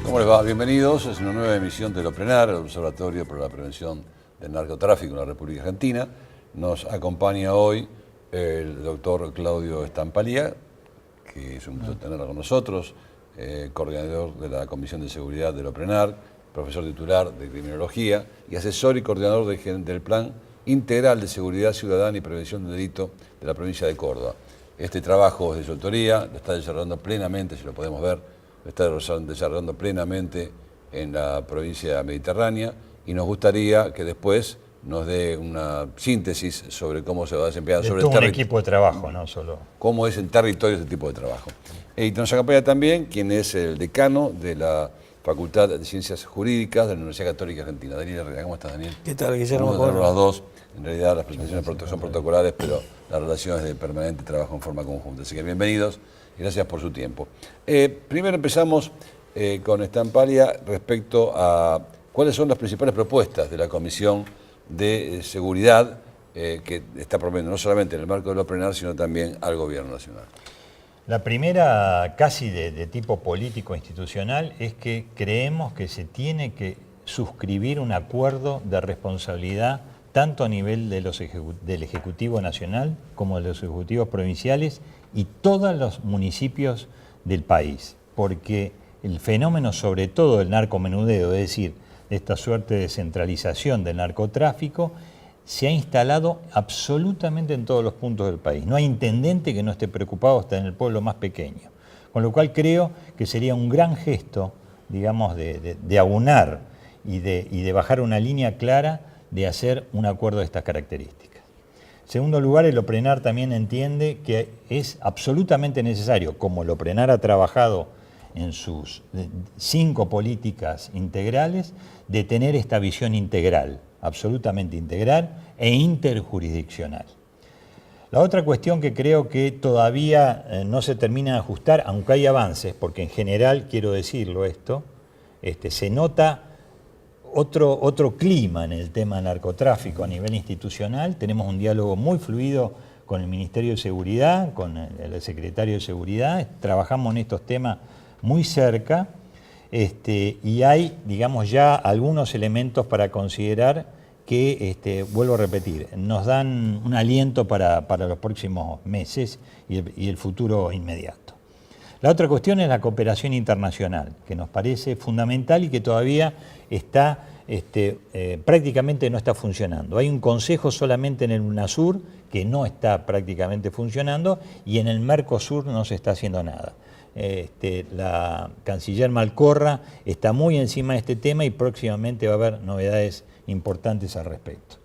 ¿Cómo les va? Bienvenidos. Es una nueva emisión del OPRENAR, el Observatorio para la Prevención del Narcotráfico en la República Argentina. Nos acompaña hoy el doctor Claudio Stampalía, que es un gusto tenerlo con nosotros, coordinador de la Comisión de Seguridad del OPRENAR, profesor titular de Criminología y asesor y coordinador del Plan Integral de Seguridad Ciudadana y Prevención del Delito de la provincia de Córdoba. Este trabajo es de su autoría, lo está desarrollando plenamente, si lo podemos ver, lo está desarrollando plenamente en la provincia mediterránea y nos gustaría que después nos dé una síntesis sobre cómo se va a desempeñar sobre un equipo de trabajo, no solo. Cómo es el territorio de este tipo de trabajo. Y nos acompaña también quien es el decano de la Facultad de Ciencias Jurídicas de la Universidad Católica Argentina. Daniel Herrera, ¿cómo estás, Daniel? ¿Qué tal, Guillermo? Vamos a los dos. En realidad las presentaciones son protocolares, pero la relación es de permanente trabajo en forma conjunta. Así que bienvenidos y gracias por su tiempo. Primero empezamos con Stampalía respecto a cuáles son las principales propuestas de la Comisión de Seguridad que está promoviendo no solamente en el marco del OPRENAR, sino también al Gobierno Nacional. La primera, casi de tipo político institucional, es que creemos que se tiene que suscribir un acuerdo de responsabilidad tanto a nivel de del Ejecutivo Nacional como de los Ejecutivos Provinciales y todos los municipios del país, porque el fenómeno, sobre todo del narcomenudeo, es decir, de esta suerte de centralización del narcotráfico, se ha instalado absolutamente en todos los puntos del país. No hay intendente que no esté preocupado hasta en el pueblo más pequeño. Con lo cual creo que sería un gran gesto, digamos, de aunar y de bajar una línea clara de hacer un acuerdo de estas características. En segundo lugar, el OPRENAR también entiende que es absolutamente necesario, como el OPRENAR ha trabajado en sus 5 políticas integrales, de tener esta visión integral, absolutamente integral e interjurisdiccional. La otra cuestión que creo que todavía no se termina de ajustar, aunque hay avances, porque en general, quiero decirlo esto, se nota otro clima en el tema del narcotráfico a nivel institucional. Tenemos un diálogo muy fluido con el Ministerio de Seguridad, con el Secretario de Seguridad, trabajamos en estos temas muy cerca y hay, digamos, ya algunos elementos para considerar que, vuelvo a repetir, nos dan un aliento para los próximos meses y el futuro inmediato. La otra cuestión es la cooperación internacional, que nos parece fundamental y que todavía está, prácticamente no está funcionando. Hay un consejo solamente en el UNASUR que no está prácticamente funcionando y en el Mercosur no se está haciendo nada. La canciller Malcorra está muy encima de este tema y próximamente va a haber novedades importantes al respecto.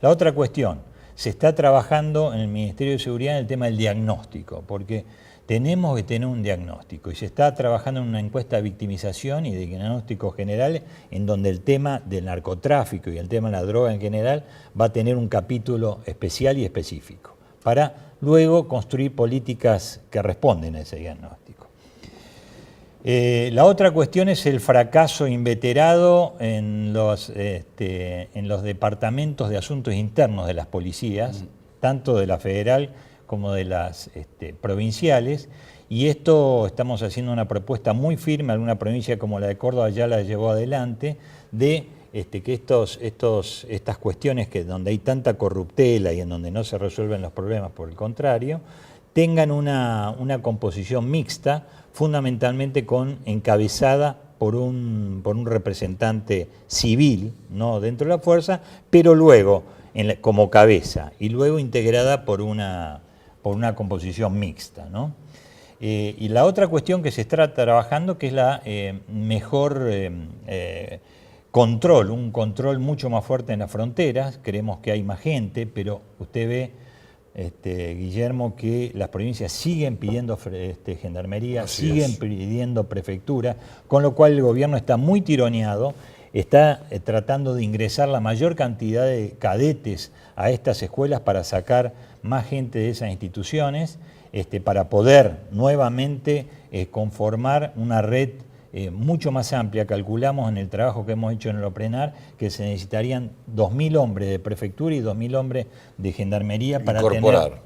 La otra cuestión, se está trabajando en el Ministerio de Seguridad en el tema del diagnóstico, porque tenemos que tener un diagnóstico y se está trabajando en una encuesta de victimización y de diagnóstico general en donde el tema del narcotráfico y el tema de la droga en general va a tener un capítulo especial y específico para luego construir políticas que responden a ese diagnóstico. La otra cuestión es el fracaso inveterado en los departamentos de asuntos internos de las policías, tanto de la federal como de las provinciales, y esto estamos haciendo una propuesta muy firme, alguna provincia como la de Córdoba ya la llevó adelante, de que estas cuestiones donde hay tanta corruptela y en donde no se resuelven los problemas, por el contrario, tengan una composición mixta, fundamentalmente encabezada por un representante civil, ¿no?, dentro de la fuerza, pero luego como cabeza y luego integrada por una composición mixta, ¿no? Y la otra cuestión que se está trabajando, que es la mejor control, un control mucho más fuerte en las fronteras. Creemos que hay más gente, pero usted ve Guillermo, que las provincias siguen pidiendo gendarmería, siguen pidiendo prefectura, con lo cual el gobierno está muy tironeado, está tratando de ingresar la mayor cantidad de cadetes a estas escuelas para sacar más gente de esas instituciones, para poder nuevamente conformar una red mucho más amplia. Calculamos en el trabajo que hemos hecho en el OPRENAR que se necesitarían 2.000 hombres de prefectura y 2.000 hombres de gendarmería para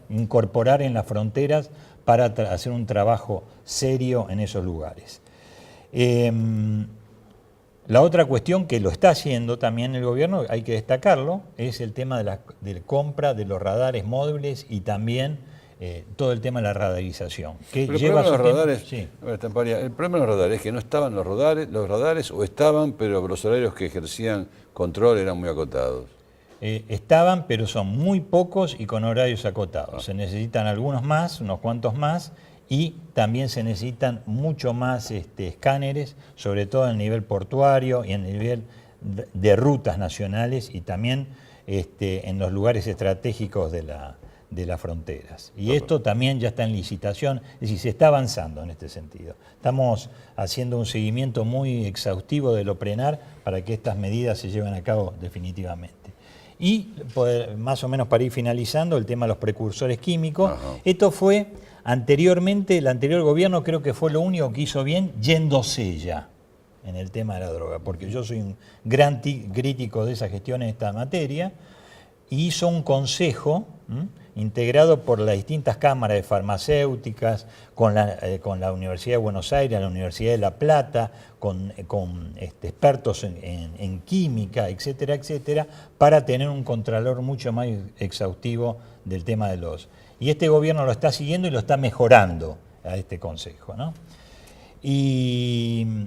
incorporar en las fronteras para hacer un trabajo serio en esos lugares. La otra cuestión que lo está haciendo también el gobierno, hay que destacarlo, es el tema de la compra de los radares móviles y también todo el tema de la radarización. Que pero lleva el problema de los radares, sí. El problema de los radares es que no estaban los radares o estaban, pero los horarios que ejercían control eran muy acotados. Estaban, pero son muy pocos y con horarios acotados. Se necesitan algunos más, unos cuantos más, y también se necesitan mucho más escáneres, sobre todo en el nivel portuario y en el nivel de rutas nacionales y también en los lugares estratégicos de las fronteras. Y esto también ya está en licitación, es decir, se está avanzando en este sentido. Estamos haciendo un seguimiento muy exhaustivo del OPRENAR para que estas medidas se lleven a cabo definitivamente. Y más o menos para ir finalizando, el tema de los precursores químicos. Ajá. Esto fue anteriormente, el anterior gobierno creo que fue lo único que hizo bien, yéndose ya en el tema de la droga, porque yo soy un gran crítico de esa gestión en esta materia, y hizo un consejo integrado por las distintas cámaras de farmacéuticas, con la Universidad de Buenos Aires, la Universidad de La Plata, con expertos en química, etcétera, etcétera, para tener un contralor mucho más exhaustivo del tema de los... Y este gobierno lo está siguiendo y lo está mejorando a este consejo, ¿no? Y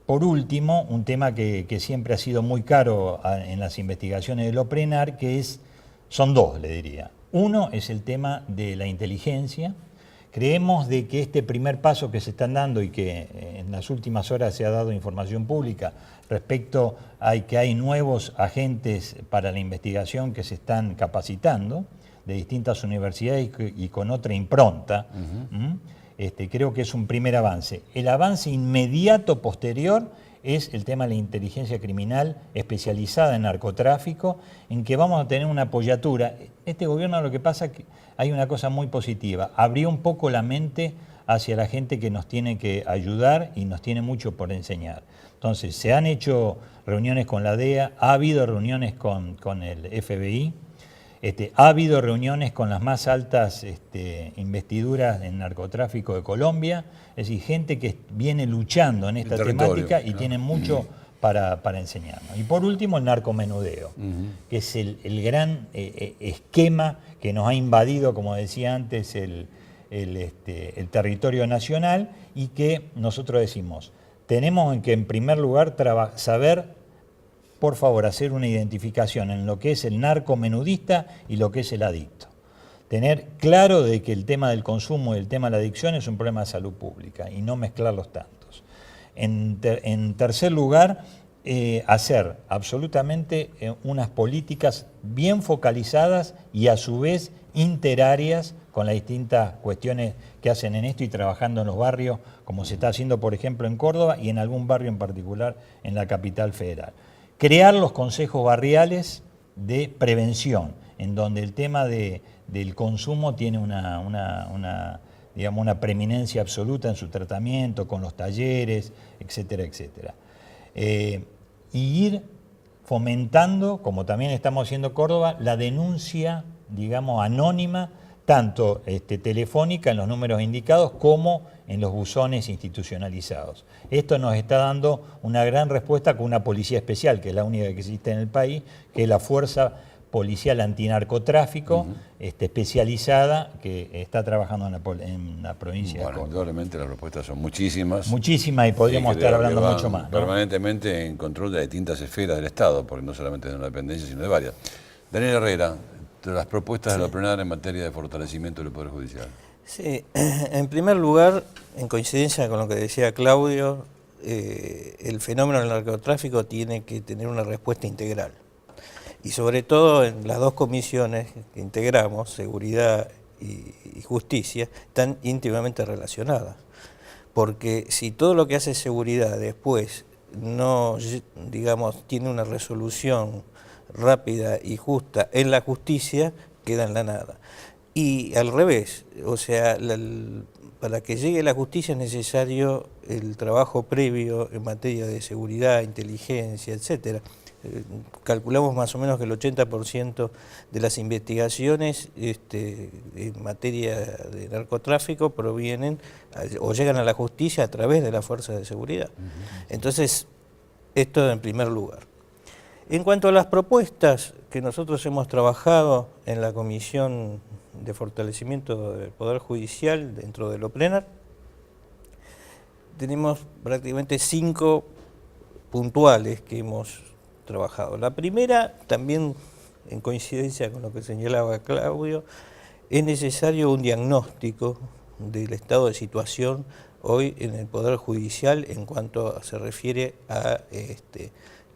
por último, un tema que siempre ha sido muy caro en las investigaciones del OPRENAR, son dos, le diría. Uno es el tema de la inteligencia. Creemos de que este primer paso que se están dando y que en las últimas horas se ha dado información pública respecto a que hay nuevos agentes para la investigación que se están capacitando de distintas universidades y con otra impronta, creo que es un primer avance. El avance inmediato posterior es el tema de la inteligencia criminal especializada en narcotráfico, en que vamos a tener una apoyatura. Este gobierno, lo que pasa es que hay una cosa muy positiva, abrió un poco la mente hacia la gente que nos tiene que ayudar y nos tiene mucho por enseñar. Entonces, se han hecho reuniones con la DEA, ha habido reuniones con el FBI, ha habido reuniones con las más altas investiduras en narcotráfico de Colombia, es decir, gente que viene luchando en esta temática y tiene mucho para enseñarnos. Y por último, el narcomenudeo, que es el gran esquema que nos ha invadido, como decía antes, el territorio nacional, y que nosotros decimos, tenemos que en primer lugar saber, por favor, hacer una identificación en lo que es el narcomenudista y lo que es el adicto. Tener claro de que el tema del consumo y el tema de la adicción es un problema de salud pública y no mezclarlos tantos. En tercer lugar, hacer absolutamente unas políticas bien focalizadas y a su vez interáreas con las distintas cuestiones que hacen en esto y trabajando en los barrios, como se está haciendo, por ejemplo, en Córdoba y en algún barrio en particular en la capital federal. Crear los consejos barriales de prevención, en donde el tema del consumo tiene una preeminencia absoluta en su tratamiento, con los talleres, etcétera, etcétera. Y ir fomentando, como también estamos haciendo en Córdoba, la denuncia, anónima, tanto telefónica en los números indicados como en los buzones institucionalizados. Esto nos está dando una gran respuesta con una policía especial, que es la única que existe en el país, que es la Fuerza Policial Antinarcotráfico, especializada, que está trabajando en la provincia de Córdoba. Indudablemente las propuestas son muchísimas. Muchísimas, y podríamos estar hablando mucho más, ¿no? Permanentemente en control de distintas esferas del Estado, porque no solamente de una dependencia, sino de varias. Daniel Herrera, de las propuestas de la OPRENAR en materia de fortalecimiento del Poder Judicial. Sí, en primer lugar, en coincidencia con lo que decía Claudio, el fenómeno del narcotráfico tiene que tener una respuesta integral. y sobre todo en las dos comisiones que integramos, seguridad y justicia, están íntimamente relacionadas. Porque si todo lo que hace seguridad después no, digamos, tiene una resolución rápida y justa en la justicia, queda en la nada. Y al revés, o sea, para que llegue la justicia es necesario el trabajo previo en materia de seguridad, inteligencia, etcétera. Calculamos más o menos que el 80% de las investigaciones en materia de narcotráfico provienen o llegan a la justicia a través de las fuerzas de seguridad. Entonces, esto en primer lugar. En cuanto a las propuestas que nosotros hemos trabajado en la Comisión de Fortalecimiento del Poder Judicial dentro de Loplenar, tenemos prácticamente 5 puntuales que hemos trabajado. La primera, también en coincidencia con lo que señalaba Claudio, es necesario un diagnóstico del estado de situación hoy en el Poder Judicial en cuanto se refiere a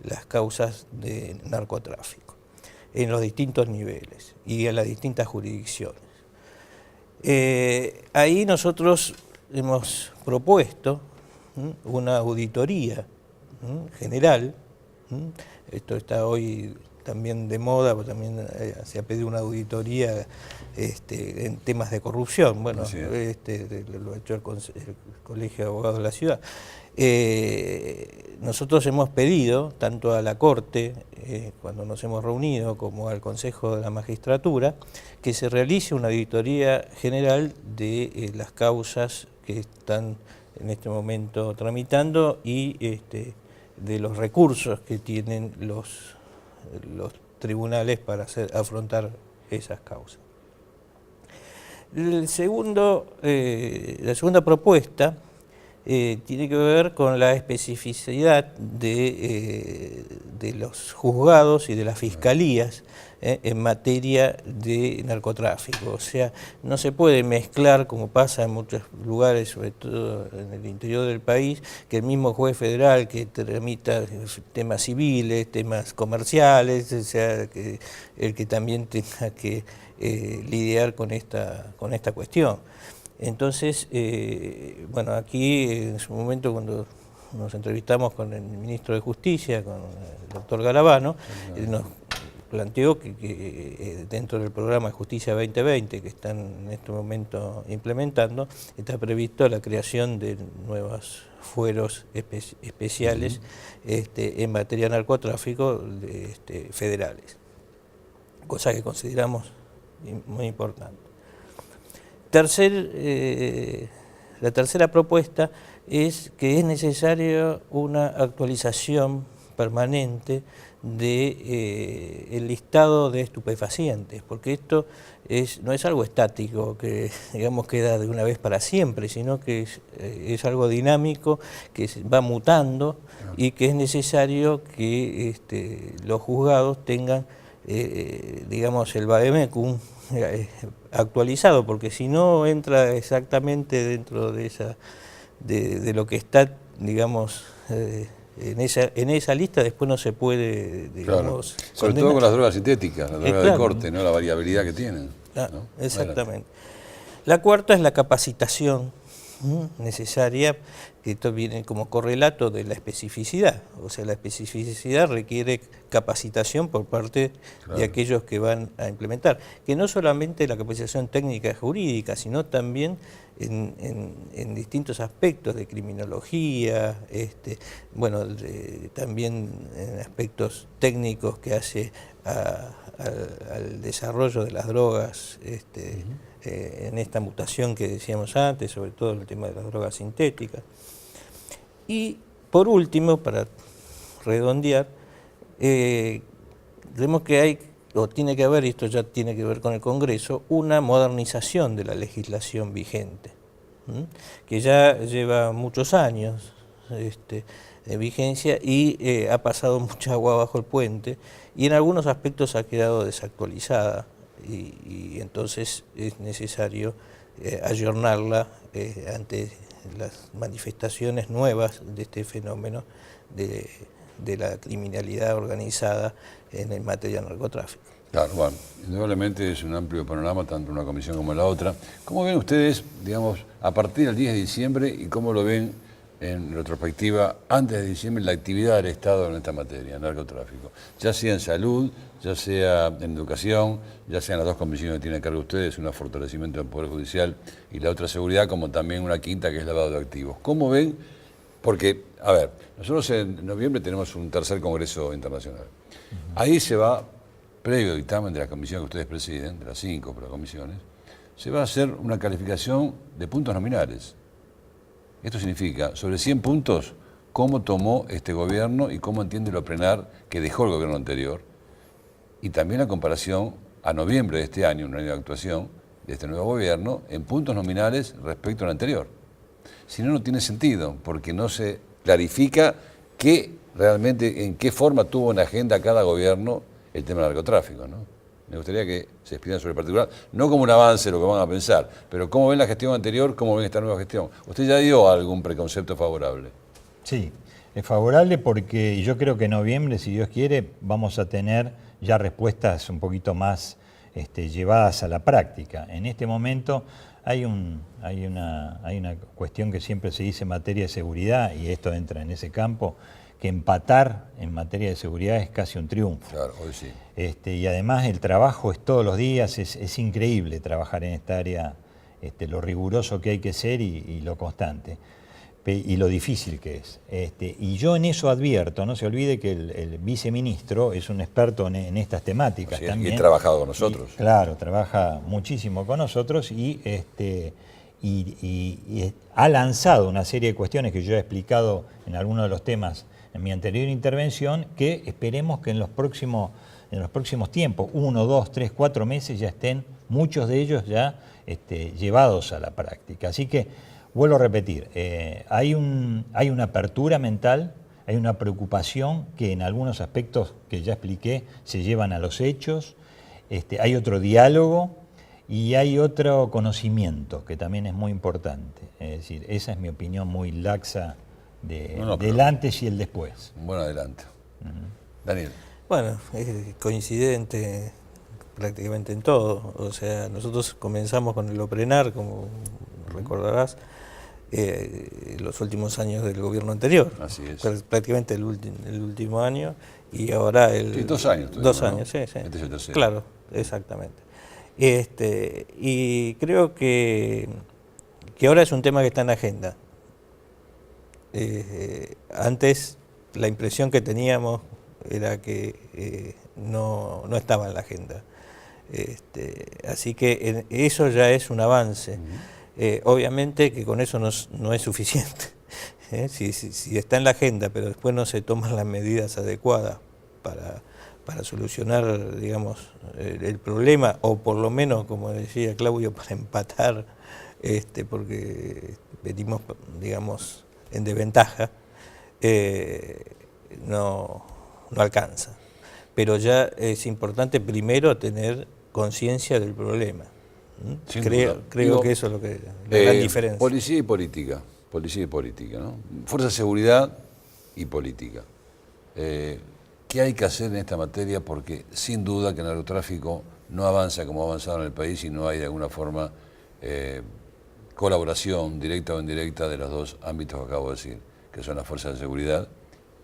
las causas de narcotráfico, en los distintos niveles y en las distintas jurisdicciones. Ahí nosotros hemos propuesto una auditoría general. Esto está hoy también de moda, pero también se ha pedido una auditoría en temas de corrupción. Bueno, lo ha hecho el Colegio de Abogados de la Ciudad. Nosotros hemos pedido, tanto a la Corte, cuando nos hemos reunido, como al Consejo de la Magistratura, que se realice una auditoría general de las causas que están en este momento tramitando y de los recursos que tienen los tribunales para afrontar esas causas. La segunda propuesta tiene que ver con la especificidad de los juzgados y de las fiscalías en materia de narcotráfico. O sea, no se puede mezclar, como pasa en muchos lugares, sobre todo en el interior del país, que el mismo juez federal que tramita temas civiles, temas comerciales, o sea, que el que también tenga que lidiar con esta cuestión. Entonces, bueno, aquí en su momento cuando nos entrevistamos con el ministro de Justicia, con el doctor Garabano, nos planteó que dentro del programa de Justicia 2020 que están en este momento implementando, está previsto la creación de nuevos fueros especiales en materia de narcotráfico federales, cosa que consideramos muy importante. La tercera propuesta es que es necesario una actualización permanente del listado de estupefacientes, porque esto no es algo estático que digamos queda de una vez para siempre, sino que es algo dinámico que va mutando y que es necesario que los juzgados tengan digamos el vademecum actualizado, porque si no entra exactamente dentro de de lo que está, digamos, en esa lista, después no se puede, digamos, claro. Sobre todo con las drogas sintéticas, las drogas de corte, ¿no? La variabilidad que tienen. ¿no? Exactamente. La cuarta es la capacitación necesaria, que esto viene como correlato de la especificidad. O sea, la especificidad requiere capacitación por parte de aquellos que van a implementar. Que no solamente la capacitación técnica y jurídica, sino también en distintos aspectos de criminología, bueno, también en aspectos técnicos que hace al desarrollo de las drogas, en esta mutación que decíamos antes, sobre todo el tema de las drogas sintéticas. Y por último, para redondear, creemos que hay, o tiene que haber, y esto ya tiene que ver con el Congreso, una modernización de la legislación vigente, que ya lleva muchos años de vigencia y ha pasado mucha agua bajo el puente, y en algunos aspectos ha quedado desactualizada. Y entonces es necesario ayornarla ante las manifestaciones nuevas de este fenómeno de de la criminalidad organizada en materia de narcotráfico. Claro, bueno, indudablemente es un amplio panorama, tanto una comisión como la otra. ¿Cómo ven ustedes, digamos, a partir del 10 de diciembre y cómo lo ven en retrospectiva antes de diciembre la actividad del Estado en esta materia, narcotráfico? Ya sea en salud, ya sea en educación, ya sean las dos comisiones que tienen a cargo ustedes, una fortalecimiento del Poder Judicial y la otra seguridad, como también una quinta que es lavado de activos. ¿Cómo ven? Porque, a ver, nosotros en noviembre tenemos un tercer Congreso Internacional. Ahí se va, previo dictamen de la comisión que ustedes presiden, de las 5 comisiones, se va a hacer una calificación de puntos nominales. Esto significa, sobre 100 puntos, cómo tomó este gobierno y cómo entiende lo plenar que dejó el gobierno anterior. Y también la comparación a noviembre de este año, un año de actuación de este nuevo gobierno, en puntos nominales respecto al anterior. Si no, no tiene sentido, porque no se clarifica realmente en qué forma tuvo en agenda cada gobierno el tema del narcotráfico, ¿no? Me gustaría que se expliquen sobre el particular, no como un avance lo que van a pensar, pero cómo ven la gestión anterior, cómo ven esta nueva gestión. ¿Usted ya dio algún preconcepto favorable? Sí, es favorable porque yo creo que en noviembre, si Dios quiere, vamos a tener ya respuestas un poquito más llevadas a la práctica. En este momento hay una cuestión que siempre se dice en materia de seguridad, y esto entra en ese campo, que empatar en materia de seguridad es casi un triunfo. Claro, hoy sí. Y además el trabajo es todos los días, es increíble trabajar en esta área, lo riguroso que hay que ser y lo constante, y lo difícil que es. Y yo en eso advierto, no se olvide que el viceministro es un experto en estas temáticas también. Y ha trabajado con nosotros. Claro, trabaja muchísimo con nosotros y ha lanzado una serie de cuestiones que yo he explicado en algunos de los temas en mi anterior intervención, que esperemos que en los próximos tiempos, 1, 2, 3, 4 meses, ya estén muchos de ellos ya llevados a la práctica. Así que, vuelvo a repetir, hay una apertura mental, hay una preocupación que en algunos aspectos que ya expliqué se llevan a los hechos, hay otro diálogo y hay otro conocimiento que también es muy importante. Es decir, esa es mi opinión muy laxa del antes y el después. Bueno, adelante. Daniel. Bueno, es coincidente prácticamente en todo. O sea, nosotros comenzamos con el OPRENAR, como recordarás, los últimos años del gobierno anterior. Así es. Prácticamente el último año, y ahora Sí, 2 años. 2 años, sí. Este es el tercero. Claro, exactamente. Y creo que ahora es un tema que está en agenda. Antes la impresión que teníamos era que no estaba en la agenda. Así que eso ya es un avance. Obviamente que con eso no es suficiente. Si está en la agenda, pero después no se toman las medidas adecuadas para solucionar, digamos, el problema, o por lo menos, como decía Claudio, para empatar, porque venimos, digamos, en desventaja, no alcanza. Pero ya es importante primero tener conciencia del problema. Creo que eso es lo que la gran diferencia. Policía y política, ¿no? Fuerza de seguridad y política. ¿Qué hay que hacer en esta materia? Porque sin duda que el narcotráfico no avanza como ha avanzado en el país y no hay de alguna forma colaboración directa o indirecta de los dos ámbitos que acabo de decir, que son las fuerzas de seguridad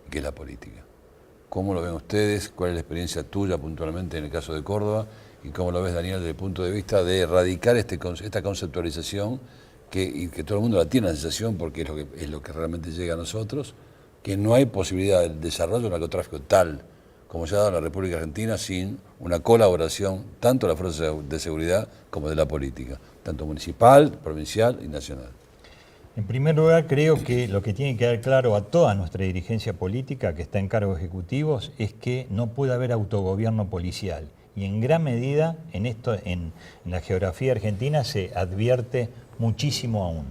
y que es la política. ¿Cómo lo ven ustedes? ¿Cuál es la experiencia tuya puntualmente en el caso de Córdoba? ¿Y cómo lo ves, Daniel, desde el punto de vista de erradicar esta conceptualización y que todo el mundo la tiene la sensación, porque es lo que realmente llega a nosotros, que no hay posibilidad del desarrollo del narcotráfico tal como se ha dado en la República Argentina sin una colaboración tanto de las fuerzas de seguridad como de la política, tanto municipal, provincial y nacional? En primer lugar, creo que lo que tiene que quedar claro a toda nuestra dirigencia política que está en cargos ejecutivos es que no puede haber autogobierno policial. Y en gran medida, en la geografía argentina se advierte muchísimo aún.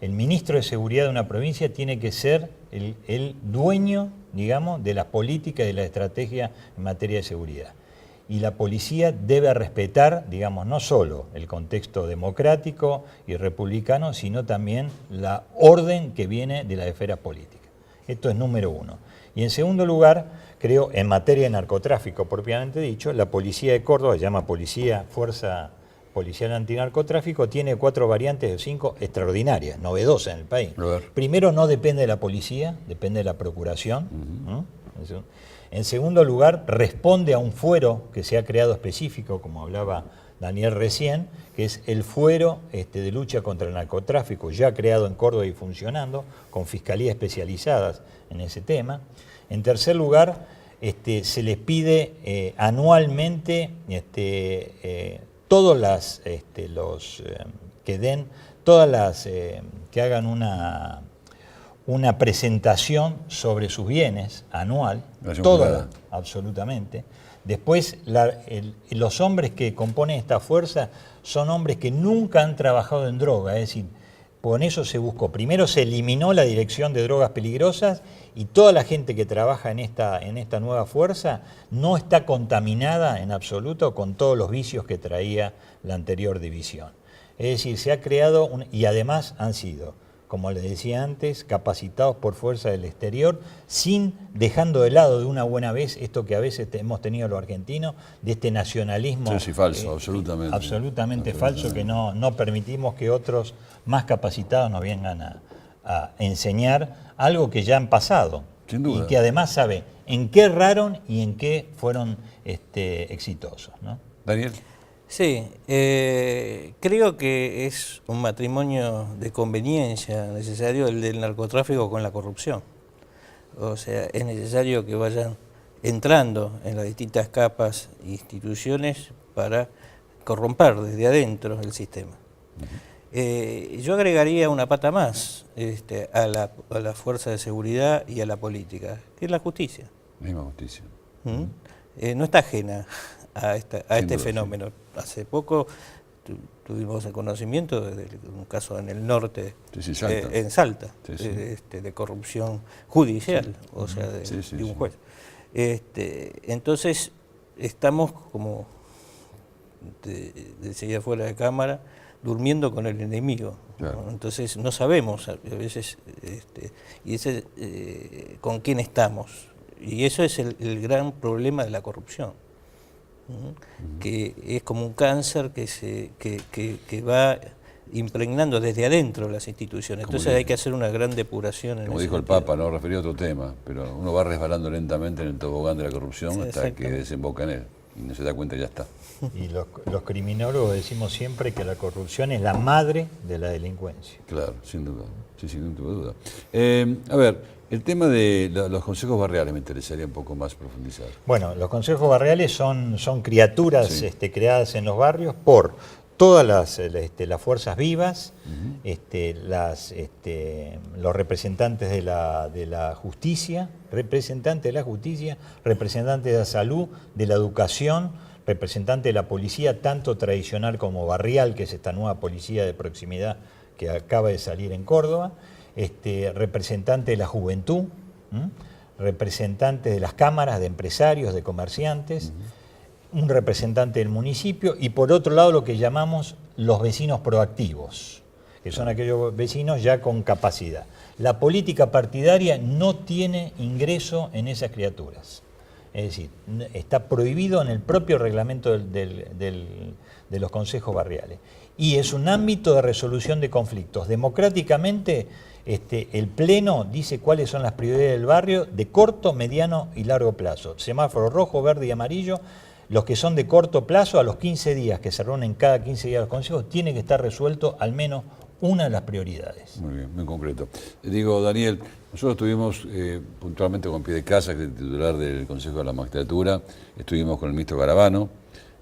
El ministro de Seguridad de una provincia tiene que ser el dueño, digamos, de las políticas y de la estrategia en materia de seguridad. Y la policía debe respetar, digamos, no solo el contexto democrático y republicano, sino también la orden que viene de las esferas políticas. Esto es número uno. Y en segundo lugar, creo, en materia de narcotráfico propiamente dicho, la policía de Córdoba, se llama Fuerza Policial Antinarcotráfico, tiene 4 variantes de 5 extraordinarias, novedosas en el país. Primero, no depende de la policía, depende de la procuración. En segundo lugar, responde a un fuero que se ha creado específico, como hablaba Daniel recién, que es el fuero de lucha contra el narcotráfico, ya creado en Córdoba y funcionando, con fiscalías especializadas en ese tema. En tercer lugar, se les pide anualmente todos los que hagan una presentación sobre sus bienes anual, toda, absolutamente. Después, los hombres que componen esta fuerza son hombres que nunca han trabajado en droga, es decir, con eso se buscó. Primero se eliminó la Dirección de Drogas Peligrosas y toda la gente que trabaja en esta nueva fuerza no está contaminada en absoluto con todos los vicios que traía la anterior división. Es decir, se ha creado, y además han sido, como les decía antes, capacitados por fuerza del exterior, dejando de lado de una buena vez esto que a veces hemos tenido los argentinos, de este nacionalismo falso, absolutamente falso, que no permitimos que otros más capacitados nos vengan a enseñar algo que ya han pasado. Sin duda. Y que además sabe en qué erraron y en qué fueron exitosos, ¿no? Daniel. Sí, creo que es un matrimonio de conveniencia necesario el del narcotráfico con la corrupción. O sea, es necesario que vayan entrando en las distintas capas e instituciones para corromper desde adentro el sistema. Yo agregaría una pata más a la fuerza de seguridad y a la política, que es la justicia. Misma justicia. No está ajena a este fenómeno. Sí. Hace poco tuvimos el conocimiento de un caso en el norte, Salta. En Salta, de corrupción judicial, o sea, de un juez. Entonces, estamos, como decía fuera de cámara, durmiendo con el enemigo. Claro. ¿No? Entonces, no sabemos a veces con quién estamos. Y eso es el gran problema de la corrupción. Que es como un cáncer que va impregnando desde adentro las instituciones. Entonces hay que hacer una gran depuración. Como dijo el Papa, no refería a otro tema, pero uno va resbalando lentamente en el tobogán de la corrupción hasta que desemboca en él y no se da cuenta y ya está. Y los criminólogos decimos siempre que la corrupción es la madre de la delincuencia. Claro, sin duda, sin duda. A ver, el tema de los consejos barriales me interesaría un poco más profundizar. Bueno, los consejos barriales son criaturas creadas en los barrios por todas las fuerzas vivas, los representantes de la justicia, representantes de la salud, de la educación, representantes de la policía, tanto tradicional como barrial, que es esta nueva policía de proximidad que acaba de salir en Córdoba, representante de la juventud, representante de las cámaras de empresarios, de comerciantes, un representante del municipio y por otro lado lo que llamamos los vecinos proactivos, que son aquellos vecinos ya con capacidad. La política partidaria no tiene ingreso en esas criaturas, es decir, está prohibido en el propio reglamento de los consejos barriales y es un ámbito de resolución de conflictos. Democráticamente el Pleno dice cuáles son las prioridades del barrio de corto, mediano y largo plazo. Semáforo rojo, verde y amarillo. Los que son de corto plazo, a los 15 días que se reúnen cada 15 días los consejos, tiene que estar resuelto al menos una de las prioridades. Muy bien, muy concreto. Digo, Daniel, nosotros estuvimos puntualmente con Piedecasa, que es el titular del Consejo de la Magistratura, estuvimos con el ministro Garabano,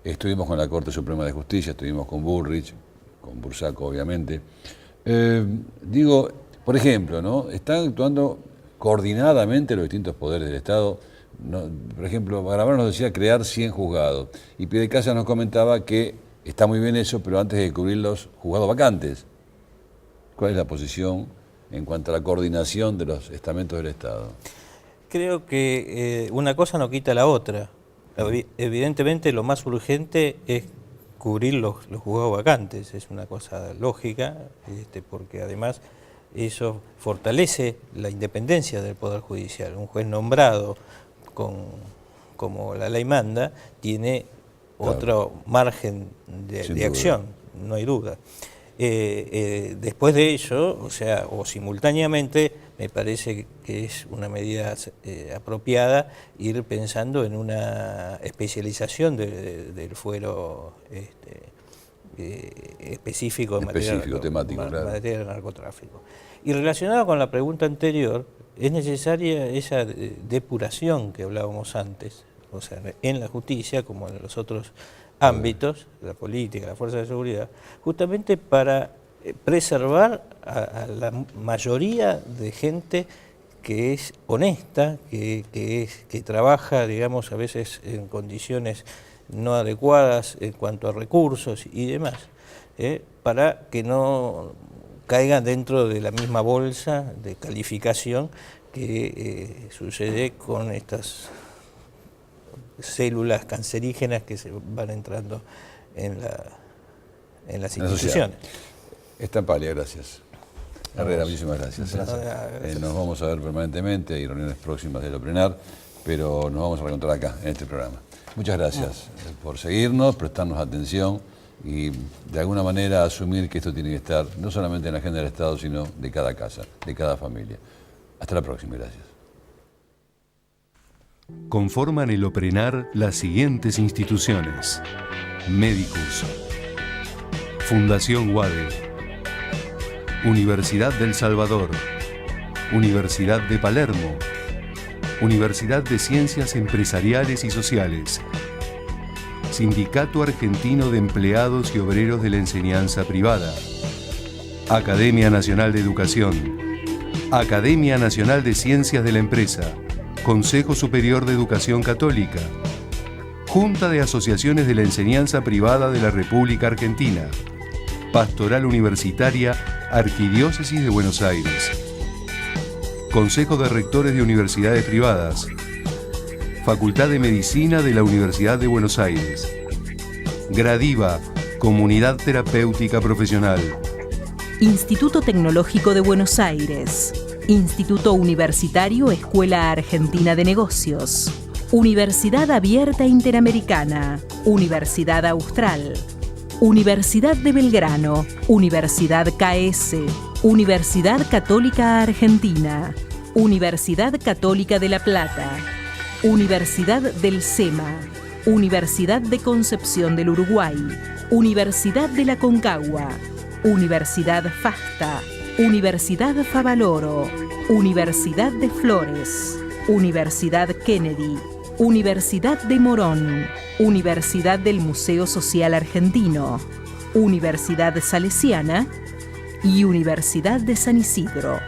estuvimos con la Corte Suprema de Justicia, estuvimos con Bullrich, con Bursaco, obviamente. Digo, por ejemplo, ¿no? Están actuando coordinadamente los distintos poderes del Estado. No, por ejemplo, Garabano nos decía crear 100 juzgados y Piedecasa nos comentaba que está muy bien eso, pero antes de cubrir los juzgados vacantes. ¿Cuál es la posición en cuanto a la coordinación de los estamentos del Estado? Creo que una cosa no quita la otra. Evidentemente lo más urgente es cubrir los juzgados vacantes, es una cosa lógica, porque además eso fortalece la independencia del Poder Judicial. Un juez nombrado como la ley manda tiene otro margen de acción, no hay duda. Después de ello, o simultáneamente, me parece que es una medida apropiada ir pensando en una especialización del fuero específico en materia de narcotráfico. Y relacionado con la pregunta anterior, es necesaria esa depuración que hablábamos antes, o sea, en la justicia como en los otros ámbitos, la política, la fuerza de seguridad, justamente para preservar a la mayoría de gente que es honesta, que trabaja, digamos, a veces en condiciones no adecuadas en cuanto a recursos y demás, para que no caigan dentro de la misma bolsa de calificación que sucede con estas células cancerígenas que se van entrando en las instituciones. Stampalia, gracias. Herrera, muchísimas gracias. Nos vamos a ver permanentemente, hay reuniones próximas de Loplenar, pero nos vamos a reencontrar acá, en este programa. Muchas gracias por seguirnos, prestarnos atención y de alguna manera asumir que esto tiene que estar no solamente en la agenda del Estado, sino de cada casa, de cada familia. Hasta la próxima, gracias. Conforman el Oprenar las siguientes instituciones: Medicus, Fundación UADE, Universidad del Salvador, Universidad de Palermo, Universidad de Ciencias Empresariales y Sociales, Sindicato Argentino de Empleados y Obreros de la Enseñanza Privada, Academia Nacional de Educación, Academia Nacional de Ciencias de la Empresa, Consejo Superior de Educación Católica, Junta de Asociaciones de la Enseñanza Privada de la República Argentina, Pastoral Universitaria, Arquidiócesis de Buenos Aires, Consejo de Rectores de Universidades Privadas, Facultad de Medicina de la Universidad de Buenos Aires, Gradiva, Comunidad Terapéutica Profesional, Instituto Tecnológico de Buenos Aires, Instituto Universitario Escuela Argentina de Negocios, Universidad Abierta Interamericana, Universidad Austral, Universidad de Belgrano, Universidad KS, Universidad Católica Argentina, Universidad Católica de La Plata, Universidad del SEMA, Universidad de Concepción del Uruguay, Universidad de la Concagua, Universidad FASTA, Universidad Favaloro, Universidad de Flores, Universidad Kennedy, Universidad de Morón, Universidad del Museo Social Argentino, Universidad Salesiana y Universidad de San Isidro.